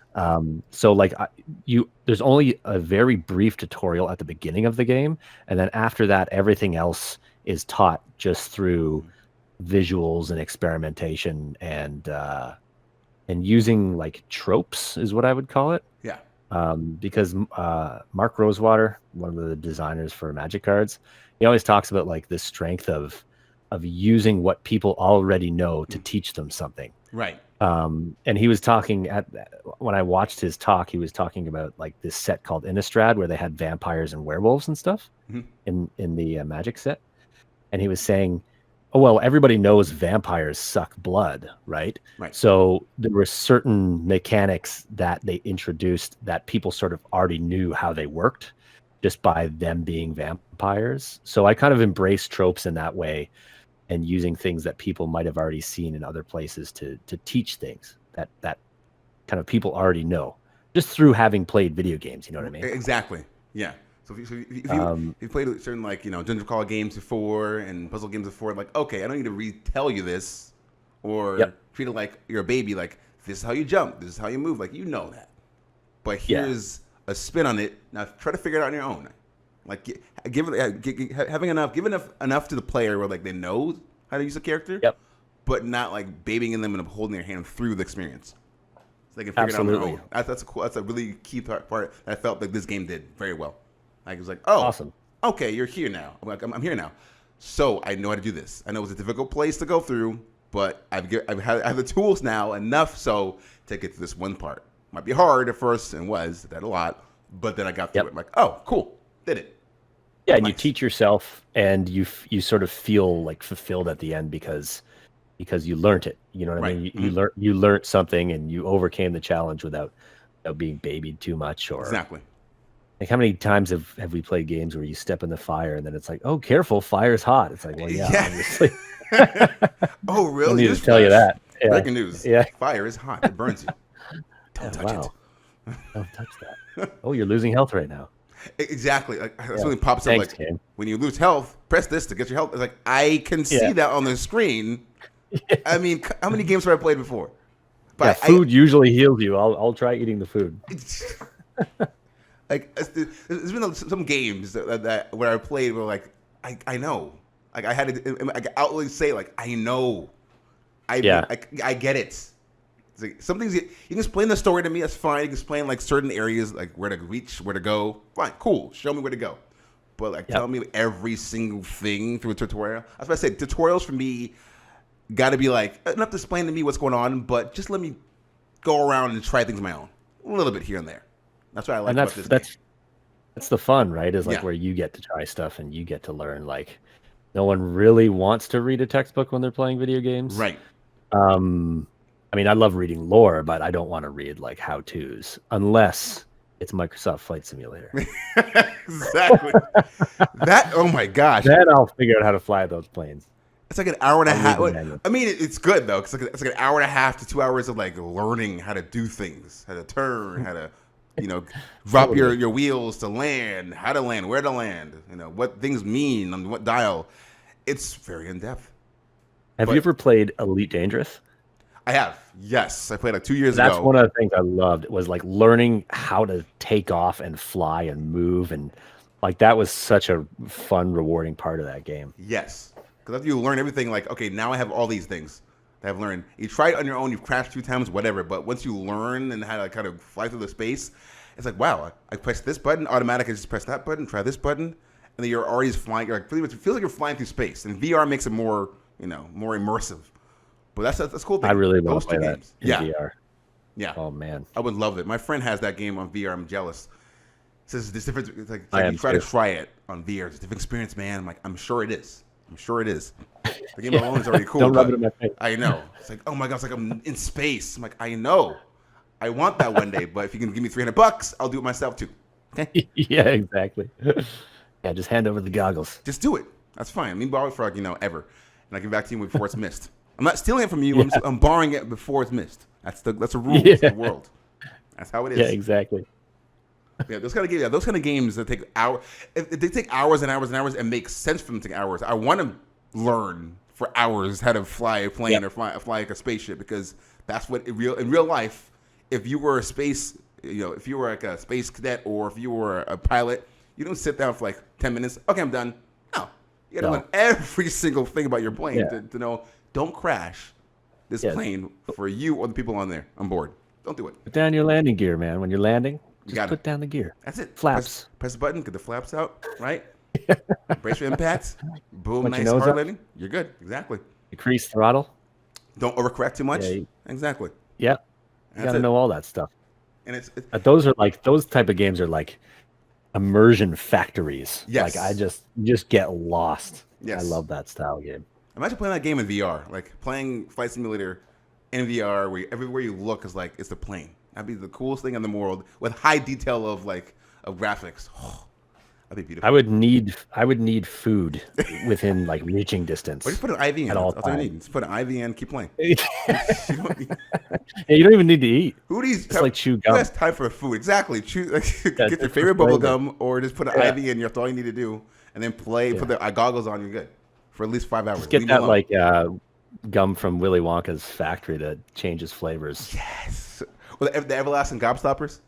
So like there's only a very brief tutorial at the beginning of the game, and then after that, everything else is taught just through visuals and experimentation and using like tropes is what I would call it. Yeah. Because Mark Rosewater, one of the designers for Magic cards, he always talks about like the strength of using what people already know to teach them something. Right. And he was talking when I watched his talk, he was talking about like this set called Innistrad where they had vampires and werewolves and stuff Mhm. in the Magic set, and he was saying, oh well, everybody knows vampires suck blood, right? Right. So there were certain mechanics that they introduced that people sort of already knew how they worked just by them being vampires. So I kind of embrace tropes in that way and using things that people might have already seen in other places to teach things that kind of people already know just through having played video games. You know what I mean? Exactly. Yeah. So if you played certain like dungeon crawl games before and puzzle games before, like okay, I don't need to retell you this, or Yep. treat it like you're a baby. Like this is how you jump, this is how you move. Like you know that, but here's a spin on it. Now try to figure it out on your own. Like having enough to the player where like they know how to use a character, Yep. but not like babying them and holding their hand through the experience. So they can figure it out on Absolutely. their own. That's a really key part that I felt like this game did very well. Like it was like, oh, Awesome. okay, you're here now. I'm here now, so I know how to do this. I know it's a difficult place to go through, but I have the tools now enough so to get to this one part. Might be hard at first, and that a lot, but then I got through Yep. it. I'm like, oh, cool, did it. Yeah, and you Nice. teach yourself, and you sort of feel like fulfilled at the end because you learned it. You know what I mean? Right. You learned something, and you overcame the challenge without being babied too much. Or Exactly. like how many times have we played games where you step in the fire and then it's like, oh, careful, fire's hot. It's like, well, yeah, obviously. Oh, I really? need to tell you that. Yeah. Breaking news. Yeah. Fire is hot. It burns you. Don't touch Wow. Don't touch that. Oh, you're losing health right now. it. Exactly. Like, that's Yeah. when it pops Thanks, up. Like Ken. when you lose health, press this to get your health. It's like I can see Yeah. that on the screen. I mean, how many games have I played before? Yeah, food usually heals you. I'll try eating the food. Like there's been some games that where I played where like I know, like I had to like outwardly say like I know, I get it. It's like some things you can explain the story to me. That's fine. You can explain like certain areas like where to reach, where to go. Fine, cool. Show me where to go. But like tell me every single thing through a tutorial. That's why I said tutorials for me got to be like enough to explain to me what's going on, but just let me go around and try things on my own, a little bit here and there. That's what I like about this game. That's the fun, right? Is like where you get to try stuff and you get to learn. Like, no one really wants to read a textbook when they're playing video games, Right. I mean, I love reading lore, but I don't want to read like how-tos unless it's Microsoft Flight Simulator. Exactly. That, oh my gosh. Then I'll figure out how to fly those planes. It's like an hour and a I'll read half. the manual. I mean, it's good though. It's like an hour and a half to 2 hours of like learning how to do things, how to turn, how to, drop Totally. your wheels to land, how to land, where to land, what things mean on what dial. It's very in depth. Have But you ever played Elite Dangerous? I have, yes, I played like 2 years That's ago. one of the things I loved was like learning how to take off and fly and move, and like that was such a fun, rewarding part of that game. Yes, because after you learn everything, like okay, now I have all these things that I've learned. You try it on your own, you've crashed 2 times, whatever. But once you learn and how to kind of fly through the space, it's like wow, I press this button, automatically just press that button, try this button, and then you're already flying. You're like pretty much, it feels like you're flying through space. And VR makes it more, more immersive. But that's a cool thing. I really want Those to play two that games. in Yeah, VR. yeah. Oh man, I would love it. My friend has that game on VR. I'm jealous. Says this different. It's like I you am try too. to try it on VR. It's a different experience, man. I'm like, I'm sure it is. I'm sure it is. The game alone is already cool. Don't rub it but in my face. I know. It's like, oh my god, it's like I'm in space. I'm like, I know. I want that one day, but if you can give me $300, I'll do it myself too. Okay, Yeah, exactly. Yeah, just hand over the goggles. just do it. That's fine. I mean, borrow it for and I give it back to you before it's missed. I'm not stealing it from you. Yeah. I'm borrowing it before it's missed. That's a rule of Yeah. the world. That's how it is. Yeah, exactly. Yeah, those kind of games that take hours. If they take hours and hours and hours and make sense for them to take hours. I want to learn for hours how to fly a plane or fly like a spaceship because that's what in real life. If you were a space, if you were like a space cadet or if you were a pilot, you don't sit down for like 10 minutes. Okay, I'm done. No, you got to learn every single thing about your plane to know. Don't crash this plane for you or the people on board. Don't do it. Put down your landing gear, man. When you're landing, just got put it. down the gear. That's it. Flaps. Press the button, get the flaps out, right? Brace for impact. Boom, Put your nice nose hard up. landing. You're good. Exactly. Decrease throttle. Don't overcorrect too much. Yeah, Exactly. Yeah, you That's got to it. know all that stuff. And it's Those type of games are like immersion factories. Yes. Like you just get lost. Yes. I love that style game. imagine playing that game in VR, like playing Flight Simulator in VR, where everywhere you look is like it's the plane. That'd be the coolest thing in the world with high detail of graphics. Oh, that'd be beautiful. I would need food within like reaching distance. Or just put an IV in. At all That's all you times. need. Just put an IV in, keep playing. Yeah, You don't need- you don't even need to eat. Who needs Just like chew Who gum. has time for food? Exactly. Get your just favorite for bubble flavor. gum, or just put an IV in. That's all you need to do, and then play. Put the goggles on. You're good for at least 5 hours. Just get Leave me that alone. like gum from Willy Wonka's factory that changes flavors. yes. Well, the everlasting gobstoppers.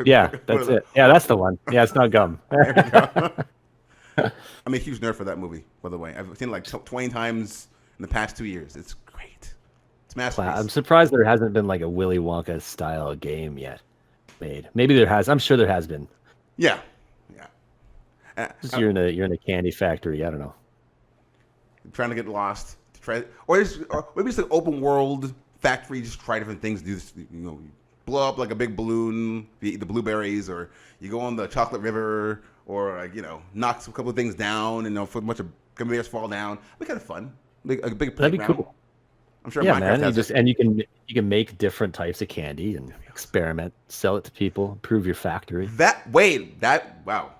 Yeah, that's it. Yeah, that's the one. Yeah, it's not gum. There we go. I'm a huge nerd for that movie, by the way. I've seen it like 20 times in the past 2 years. It's great. It's masterpiece. I'm surprised there hasn't been like a Willy Wonka style game yet made. Maybe there has. I'm sure there has been. Yeah, yeah. Just you're in a candy factory. I don't know. Trying to get lost, or maybe it's an open world factory. Just try different things. Do this, blow up like a big balloon. You eat the blueberries, or you go on the chocolate river, or knock a couple of things down, and for a bunch of conveyors fall down. It'd be kind of fun. A big That'd be playground. cool. I'm sure Yeah, Minecraft man. has it. And you can make different types of candy and experiment, sell it to people, improve your factory. Wow,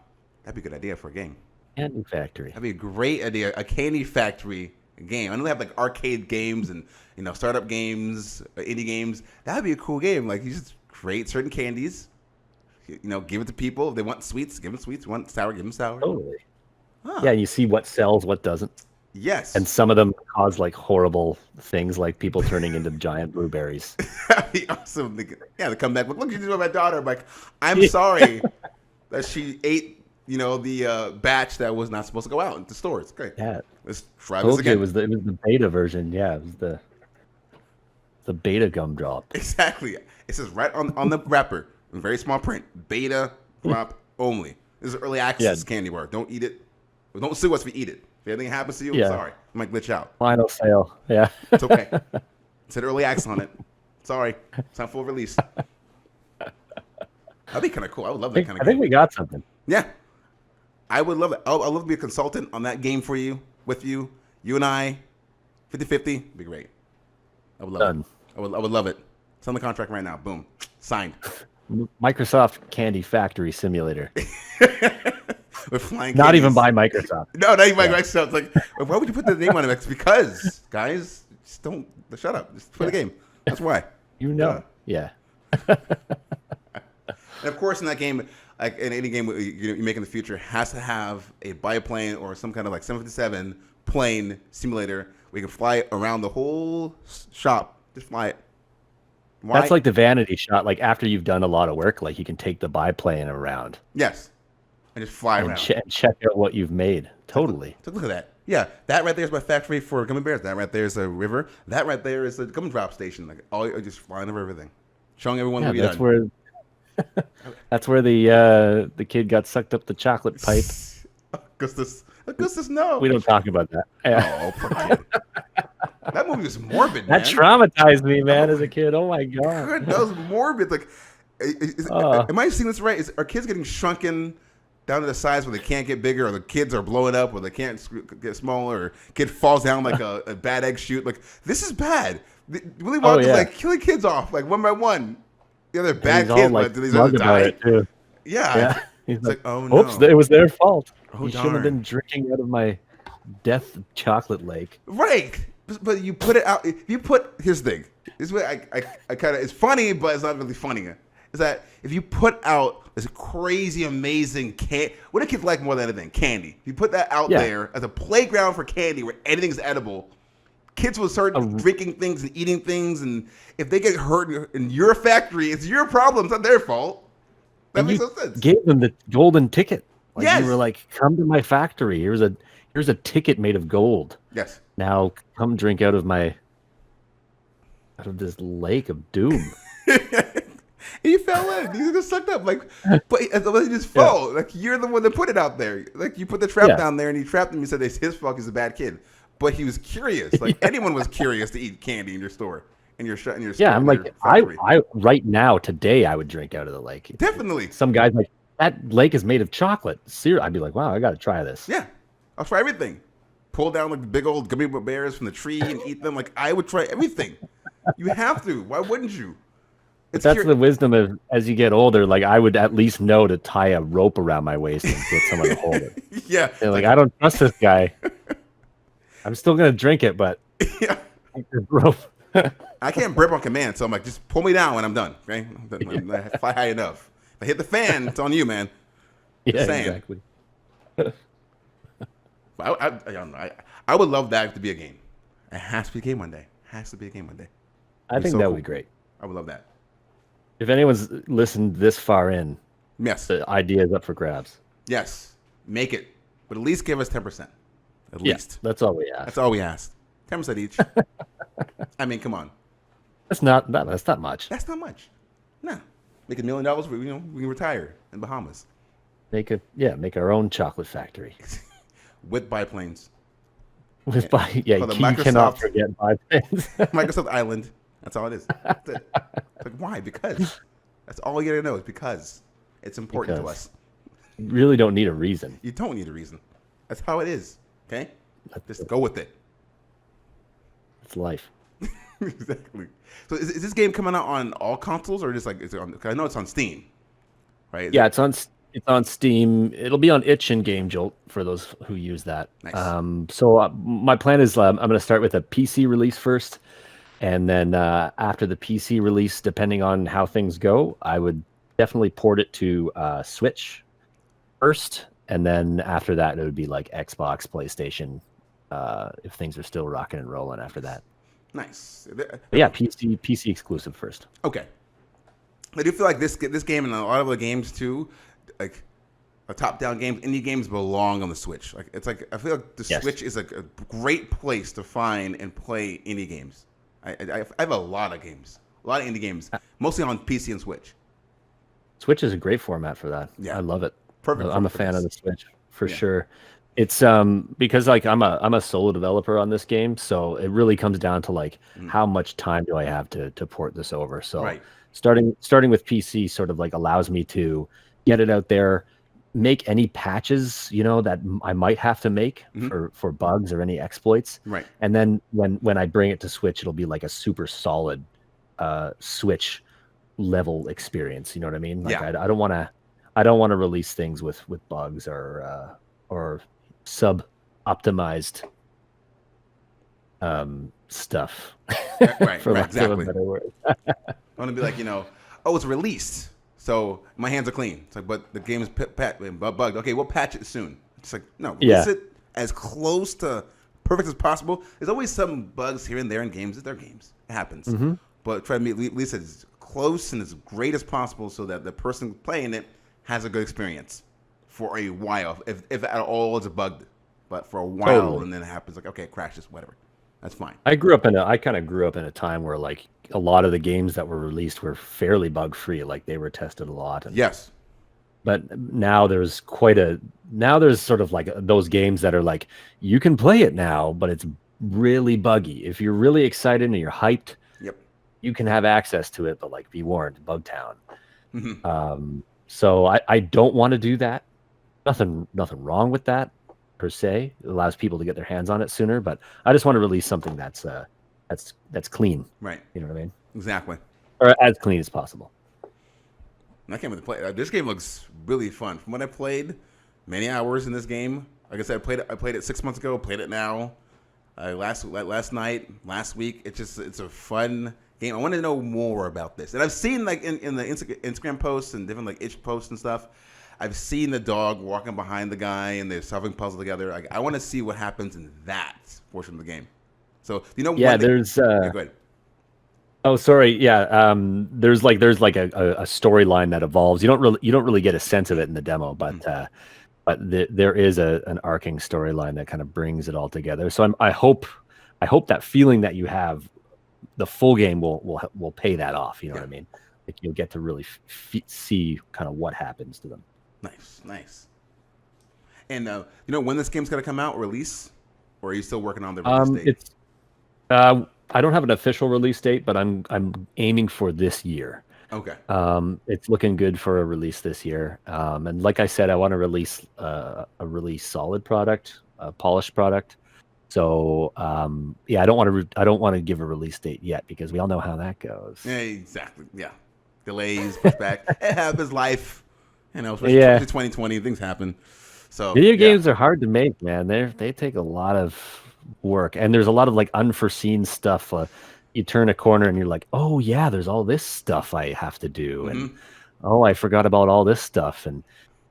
that'd be a good idea for a game. Candy factory. That'd be a great idea. A candy factory game. I know they have like arcade games and startup games, indie games. That'd be a cool game. Like you just create certain candies, give it to people. If they want sweets, give them sweets. Want sour, give them sour. Totally. Huh. Yeah, you see what sells, what doesn't. Yes. And some of them cause like horrible things, like people turning into giant blueberries. That'd be awesome. They come back. Look what you did with my daughter. I'm like, I'm sorry that she ate. The batch that was not supposed to go out into stores. Okay. Yeah. Let's try this Told you again. it was the beta version. Yeah, it was the beta gumdrop. Exactly. It says right on the wrapper in very small print. Beta drop only. This is early access candy bar. Don't eat it. Don't sue us if you eat it. If anything happens to you, I'm sorry. I might glitch out. Final sale. Yeah. It's okay. It said early access on it. Sorry. It's not full release. That'd be kind of cool. I would love that kind of I game. think we got something. Yeah. I would love it. I'd love to be a consultant on that game for you, with you. You and I, 50-50, be great. I would love Done. it. I would love it. Sign the contract right now. Boom. Signed. Microsoft Candy Factory Simulator. With flying Not candies. even by Microsoft. No, not even by Microsoft. It's like, why would you put the name on it? It's because, guys, just don't, shut up. Just play the game. That's why. You know. Yeah. And of course, in that game, like in any game you make in the future, has to have a biplane or some kind of like 757 plane simulator where you can fly it around the whole shop. Just fly it. Why? That's like the vanity shot. Like after you've done a lot of work, like you can take the biplane around. Yes. And just fly around. And check out what you've made. Totally. So look at that. Yeah, that right there is my factory for gummy bears. That right there is a river. That right there is a gumdrop station. Like all just flying over everything, showing everyone what you've that's done. That's where the kid got sucked up the chocolate pipe. Augustus, no. We don't talk about that. Oh, poor kid. That movie was morbid, man. That traumatized me, man, as a kid. Oh my god. Good, that was morbid. Like, am I seeing this right? Are kids getting shrunken down to the size where they can't get bigger, or the kids are blowing up where they can't get smaller, or kid falls down like a bad egg shoot? Like, this is bad. Willy Wonka is like killing kids off like one by one. The other bad kids, like, but these others die. Too. Yeah. He's like, oh no. Oops, it was their fault. Oh, you shouldn't have been drinking out of my death chocolate lake. Right. But you put it out. If you put, here's the thing. This way I kind of, it's funny, but it's not really funny. Is that if you put out this crazy, amazing what do kids like more than anything? Candy. If you put that out there as a playground for candy where anything's edible, kids will start drinking things and eating things. And if they get hurt in your factory, it's your problem. It's not their fault. That makes no sense. Gave them the golden ticket. Like yes. You were like, come to my factory. Here's a ticket made of gold. Yes. Now come drink out of this lake of doom. He fell in. He just sucked up. Like, but he just fell. Like, you're the one that put it out there. Like, you put the trap down there, and you trapped him. You said it's his fault. He's a bad kid. But he was curious. Like anyone was curious to eat candy in your store, in your store. I'm like, I right now today I would drink out of the lake. Definitely. Some guys like that lake is made of chocolate. I'd be like, wow, I got to try this. Yeah, I'll try everything. Pull down like the big old gummy bears from the tree and eat them. Like I would try everything. You have to. Why wouldn't you? That's the wisdom of as you get older. Like I would at least know to tie a rope around my waist and get someone to hold it. Yeah. Like I don't trust this guy. I'm still gonna drink it, but yeah. Rope. I can't burp on command, so I'm like, just pull me down when I'm done. Okay, I fly high enough. If I hit the fan, it's on you, man. Yeah, exactly. I don't know. I would love that to be a game. It has to be a game one day. Has to be a game one day. I think that would be great. I would love that. If anyone's listened this far in, yes, the idea is up for grabs. Yes, make it, but at least give us 10%. At least that's all we ask. That's all we asked. 10% each. I mean, come on. That's not much. That's not much. No, make $1 million. We can retire in Bahamas. Make our own chocolate factory with biplanes. You cannot forget biplanes. Microsoft Island. That's all it is. That's it. Like, why? Because. That's all you gotta know is because it's important to us. You really don't need a reason. You don't need a reason. That's how it is. Okay? Just go with it. It's life. Exactly. So is this game coming out on all consoles or just like I know it's on Steam, right? It's on Steam. It'll be on Itch and Game Jolt for those who use that. Nice. So my plan is I'm going to start with a PC release first, and then after the PC release, depending on how things go, I would definitely port it to Switch first, and then after that, it would be like Xbox, PlayStation, if things are still rocking and rolling after that. Nice. But yeah, PC exclusive first. Okay. I do feel like this game and a lot of the games too, like a top-down games, indie games belong on the Switch. Like it's like I feel like the Switch is like a great place to find and play indie games. I have a lot of games, a lot of indie games, mostly on PC and Switch. Switch is a great format for that. Yeah, I love it. Perfect. I'm a fan of the Switch for sure. It's because like I'm a solo developer on this game, so it really comes down to like how much time do I have to port this over. So starting with PC sort of like allows me to get it out there, make any patches, that I might have to make for bugs or any exploits. Right. And then when I bring it to Switch, it'll be like a super solid Switch level experience. You know what I mean? Like I don't want to release things with bugs or sub optimized stuff. Right. For lack Exactly. of a better word. I want to be like, oh, it's released, so my hands are clean. It's like, but the game is bugged. Okay, we'll patch it soon. It's like, no, release it as close to perfect as possible. There's always some bugs here and there in games. They're games. It happens. But try to make at least as close and as great as possible so that the person playing it has a good experience for a while. If at all it's bugged, but for a while, Totally. and then it happens like, okay, it crashes, whatever. That's fine. I kind of grew up in a time where like a lot of the games that were released were fairly bug free. Like they were tested a lot. Yes. But now there's sort of like those games that are like, you can play it now, but it's really buggy. If you're really excited and you're hyped, Yep. you can have access to it, but like be warned, Bugtown. So I don't want to do that. Nothing wrong with that per se. It allows people to get their hands on it sooner, but I just want to release something that's clean. Right. You know what I mean? Exactly. Or as clean as possible. I can't wait to play. This game looks really fun. From what I played, many hours in this game. Like I said, I played it 6 months ago. Played it now. Last night, last week. It's a fun game. I want to know more about this. And I've seen like in the Instagram posts and different like itch posts and stuff. I've seen the dog walking behind the guy and they're solving puzzles together. Like, I want to see what happens in that portion of the game. So there's. Go ahead. Oh, sorry. Yeah. There's like a storyline that evolves. You don't really get a sense of it in the demo, but there is an arcing storyline that kind of brings it all together. So I hope that feeling that you have, the full game will pay that off. You know what I mean? Like you'll get to really see kind of what happens to them. Nice. And when this game's gonna come out, release, or are you still working on the release date? I don't have an official release date, but I'm aiming for this year. Okay. It's looking good for a release this year. And like I said, I want to release a really solid product, a polished product. So I don't want to give a release date yet because we all know how that goes. Yeah, exactly. Yeah, delays, pushback. It happens. Life, especially 2020, things happen. So video games are hard to make, man. They take a lot of work, and there's a lot of like unforeseen stuff. You turn a corner and you're like, oh yeah, there's all this stuff I have to do, and oh, I forgot about all this stuff, and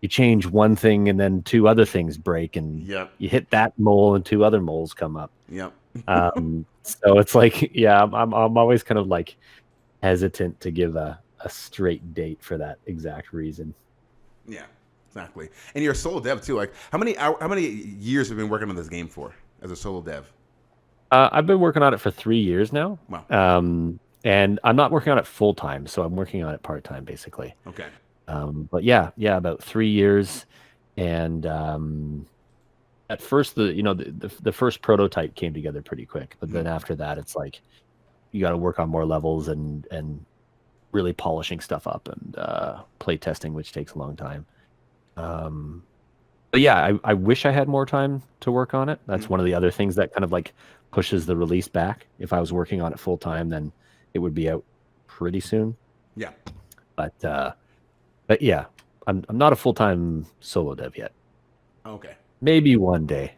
you change one thing and then two other things break, and you hit that mole and two other moles come up. Yep. So it's like, I'm always kind of like hesitant to give a straight date for that exact reason. Yeah, exactly. And you're a solo dev too. Like, how many years have you been working on this game for as a solo dev? I've been working on it for 3 years now. Wow. And I'm not working on it full time, so I'm working on it part time basically. Okay. But about 3 years, and at first the first prototype came together pretty quick, but then after that it's like you got to work on more levels and really polishing stuff up and play testing, which takes a long time. But I wish I had more time to work on it. That's one of the other things that kind of like pushes the release back. If I was working on it full time, then it would be out pretty soon. Yeah. But yeah, I'm not a full-time solo dev yet. Okay. Maybe one day.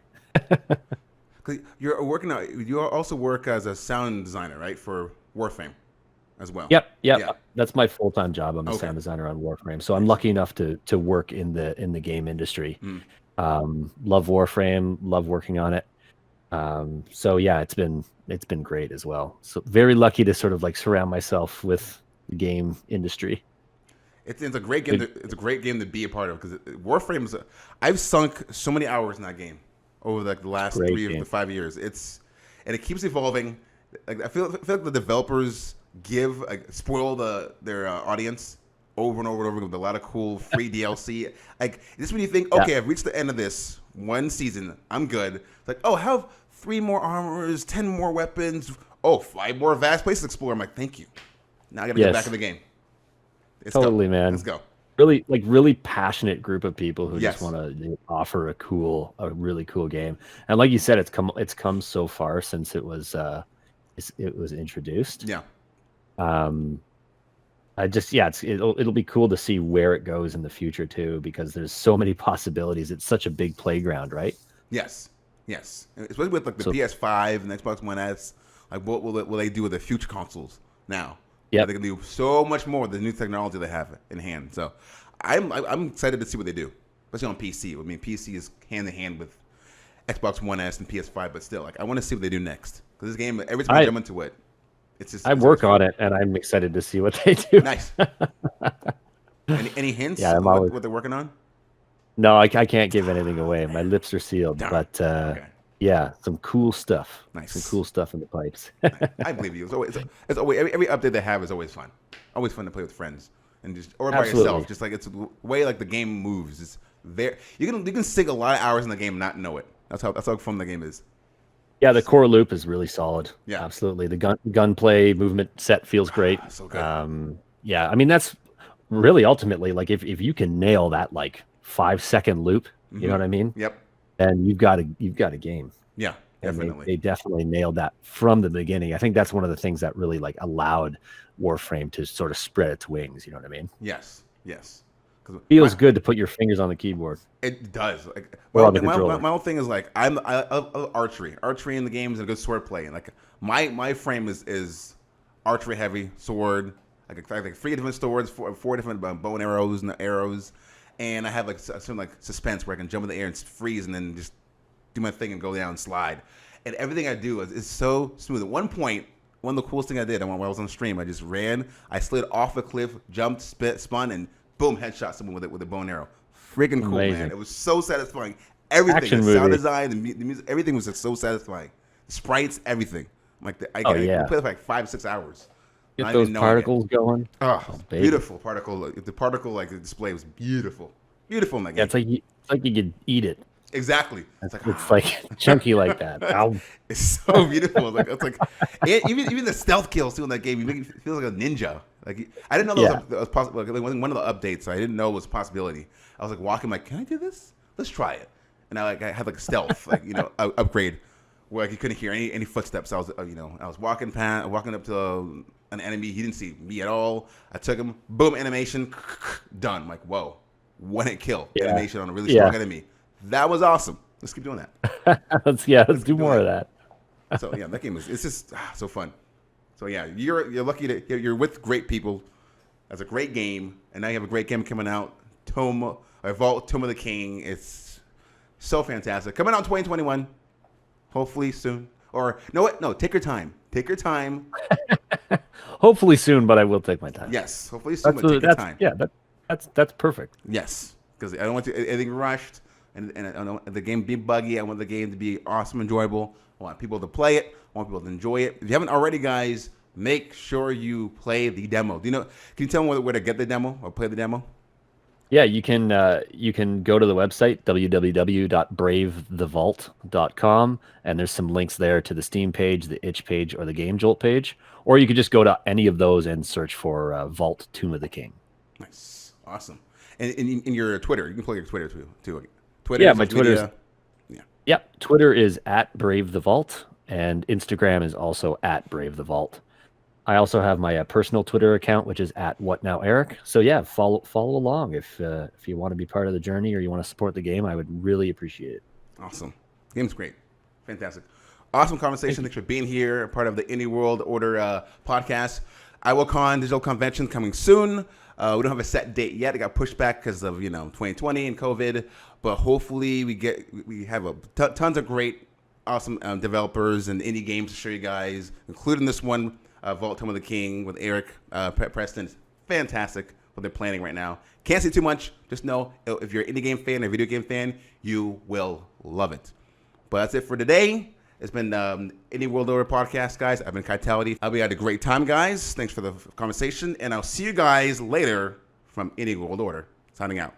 You also work as a sound designer, right, for Warframe as well. Yep. Yeah. That's my full-time job. I'm a sound designer on Warframe, so I'm lucky enough to work in the game industry. Love Warframe, love working on it. So yeah, it's been great as well. So very lucky to sort of like surround myself with the game industry. It's a great game. It's a great game to be a part of because Warframe I've sunk so many hours in that game over like the last 3 to 5 years. And it keeps evolving. Like I feel like the developers spoil their audience over and over and over with a lot of cool free DLC. Like this when you think, okay, I've reached the end of this one season, I'm good. It's like, oh, have 3 more armors, 10 more weapons, 5 more vast places to explore. I'm like, thank you. Now I gotta get back in the game. Man. Let's go. really passionate group of people who just Yes. want to offer a really cool game. And like you said, it's come so far since it was introduced. Yeah. It'll be cool to see where it goes in the future too, because there's so many possibilities. It's such a big playground, right? Yes. Yes. Especially with like the So PS5 and Xbox One S. Like, what will they do with the future consoles now? yeah, They can do so much more with the new technology they have in hand. So, I'm excited to see what they do, especially on PC. I mean, PC is hand in hand with Xbox One S and PS5, but still, like, I want to see what they do next, because this game, every time I jump into it, it's just I it's work always on fun. it, and I'm excited to see what they do. Nice. Any hints Yeah, on what they're working on? no, I can't give anything away. My lips are sealed. Darn. But Okay. yeah, some cool stuff. Nice. Some cool stuff in the pipes. I believe you. It's always every update they have is always fun. Always fun to play with friends and just or by Absolutely. yourself. Just like it's the way like the game moves. It's very you can sink a lot of hours in the game and not know it. That's how fun the game is. Yeah, the core loop is really solid. Yeah. Absolutely. The gunplay movement set feels great. So good. Yeah, I mean that's really ultimately like if you can nail that like 5-second loop, you know what I mean? Yep. Then you've got a game. Yeah. And Definitely. they definitely nailed that from the beginning. I think that's one of the things that really like allowed Warframe to sort of spread its wings. You know what I mean? Yes. Yes. 'Cause Feels good to put your fingers on the keyboard. It does. Like, Or on the my controller. whole thing is like I love archery. Archery in the game is a good sword play. And like my frame is archery heavy sword. Like 3 different swords, four different bow and arrows, and I have like some like suspense where I can jump in the air and freeze and then just do my thing and go down and slide. And everything I do is so smooth. At one point, one of the coolest things I did when I was on stream, I just ran, I slid off a cliff, jumped, spun, and boom, headshot someone with a bow and arrow. Freaking cool, Amazing. man. It was so satisfying. Everything, Action the sound movie. design, the music, everything was just so satisfying. The sprites, everything. I Oh, could yeah. play for like 5-6 hours. Get Not those even knowing it. particles going. Oh, baby. beautiful particle. The particle like the display was beautiful. Beautiful in that game. Yeah, it's like you could eat it. Exactly. It's like chunky like that. Ow. It's so beautiful. It's like and even the stealth kills too in that game. You make it feel like a ninja. Like I didn't know that was possible. Like one of the updates, I didn't know was a possibility. I was like walking, like, can I do this? Let's try it. And I had like a stealth, upgrade where like you couldn't hear any footsteps. I was I was walking up to an enemy. He didn't see me at all. I took him. Boom, animation, done. I'm like, whoa, one hit kill animation on a really strong enemy. That was awesome. Let's keep doing that. let's do more of that. So yeah, that game it's just so fun. So yeah, you're lucky you're with great people. That's a great game, and now you have a great game coming out. Vault Tomb of the King. It's so fantastic. Coming out in 2021, hopefully soon. Or no, what? No, take your time. Take your time. Hopefully soon, but I will take my time. Yes, hopefully soon. But take your time. Yeah, that's perfect. Yes, because I don't want anything rushed, and I don't want the game to be buggy. I want the game to be awesome, enjoyable. I want people to play it. I want people to enjoy it. If you haven't already, guys, make sure you play the demo. Do you know? Can you tell me where to get the demo or play the demo? Yeah, you can go to the website www.bravethevault.com, and there's some links there to the Steam page, the itch page, or the Game Jolt page, or you could just go to any of those and search for Vault Tomb of the King. Nice, awesome. And in your Twitter, you can play your Twitter too. Twitter, Yeah, my Twitter's media. Yep, Twitter is @BraveTheVault, and Instagram is also @BraveTheVault. I also have my personal Twitter account, which is @WhatNowEric. So yeah, follow along if you want to be part of the journey or you want to support the game. I would really appreciate it. Awesome. Game's great. Fantastic. Awesome conversation. Thanks for being here, part of the Indie World Order podcast. IWOCON Digital Convention coming soon. We don't have a set date yet. It got pushed back because of 2020 and COVID. But hopefully we have tons of great, awesome developers and indie games to show you guys, including this one, Vault Tomb of the King with Erich Preston. It's fantastic what they're planning right now. Can't say too much. Just know if you're an indie game fan or video game fan, you will love it. But that's it for today. It's been Indie World Order podcast, guys. I've been Kaitality. We had a great time, guys. Thanks for the conversation, and I'll see you guys later from Indie World Order. Signing out.